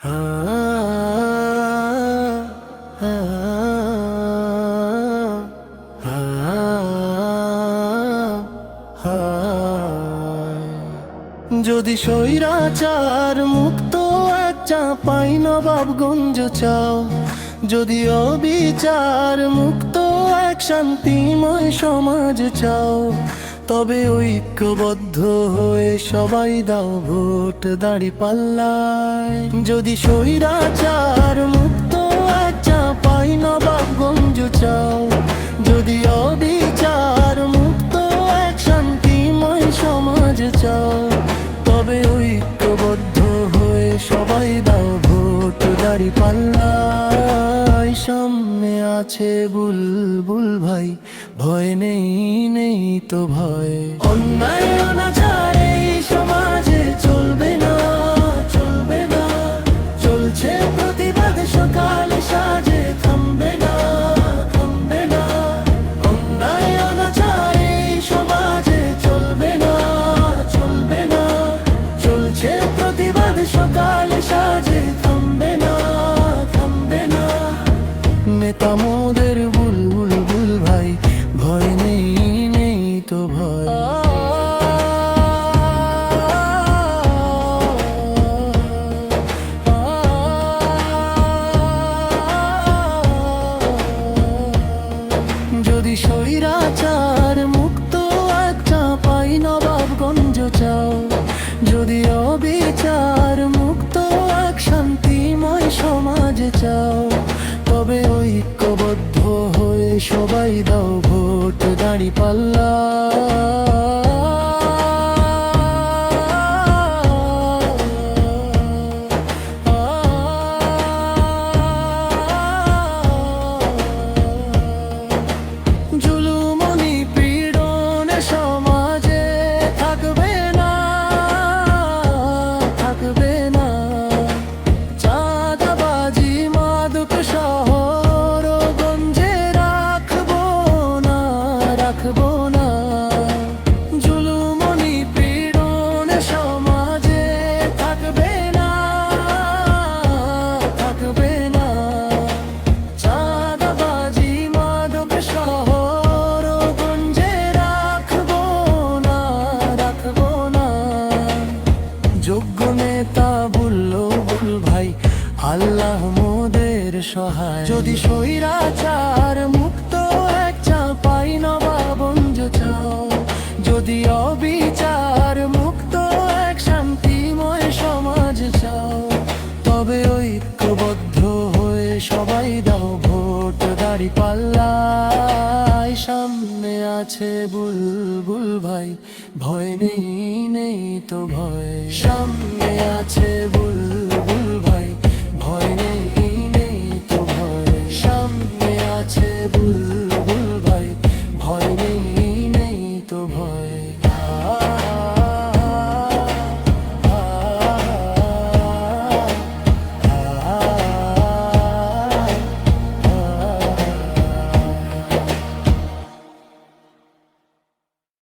যদি স্বৈরাচার মুক্ত এক চাঁপাই নবাবগঞ্জ চাও, যদি অবিচার মুক্ত এক শান্তিময় সমাজ চাও, তবে ঐক্যবদ্ধ হয়ে সবাই দাও ভোট দাঁড়িপাল্লায়। যদি স্বৈরাচার মুক্ত এক চাঁপাই নবাবগঞ্জ চাও, যদি অবিচার মুক্ত এক শান্তিময় সমাজ চাও, তবে ঐক্যবদ্ধ হয়ে সবাই দাও ভোট দাঁড়িপাল্লায়। সামনে আছে বুলবুল ভাই, ভয় নেই, নেই তো ভয়। অন্যায় অনাচার এই সমাজে চলবে না, চলবে না। চলছে প্রতিবাদ সকাল সাজে, থামবে না, থামবে না। অন্যায় অনাচার এই সমাজে চলবে না, চলবে না। চলছে প্রতিবাদ সকাল সাজে, থামবে না, থামবে না। নেতা মোদের বুলবুল ভাই, ভয় নেই, নেই তো ভয়। যদি স্বৈরাচার মুক্ত এক চাঁপাই নবাবগঞ্জ চাও, যদি অবিচার মুক্ত এক শান্তিময় সমাজ চাও, তবে ঐক্যবদ্ধ হয়ে সবাই দাও ভোট দাঁড়িপাল্লায়। জুলুম নিপীড়নে সমাজে থাকবে না, থাকবে না। চাঁদাবাজি মাদক শহর গঞ্জে রাখবো না, রাখবো না। জুলুম নিপীড়নে সমাজে থাকবে না, থাকবে না। চাঁদাবাজি মাদক শহর গঞ্জে রাখবো না, রাখবো না। যোগ্য নেতা বুলবুল ভাই, আল্লাহ মোদের সহায়। যদি স্বৈরাচার মুক্ত এক চাঁপাই নবাবগঞ্জ চাও, যদি অবিচার মুক্ত এক শান্তিময় সমাজ চাও, তবে ঐক্যবদ্ধ হয়ে সবাই দাও ভোট দাঁড়িপাল্লায়। সামনে আছে বুলবুল ভাই, ভয় নেই, নেই তো ভয়। সামনে আছে বুলবুল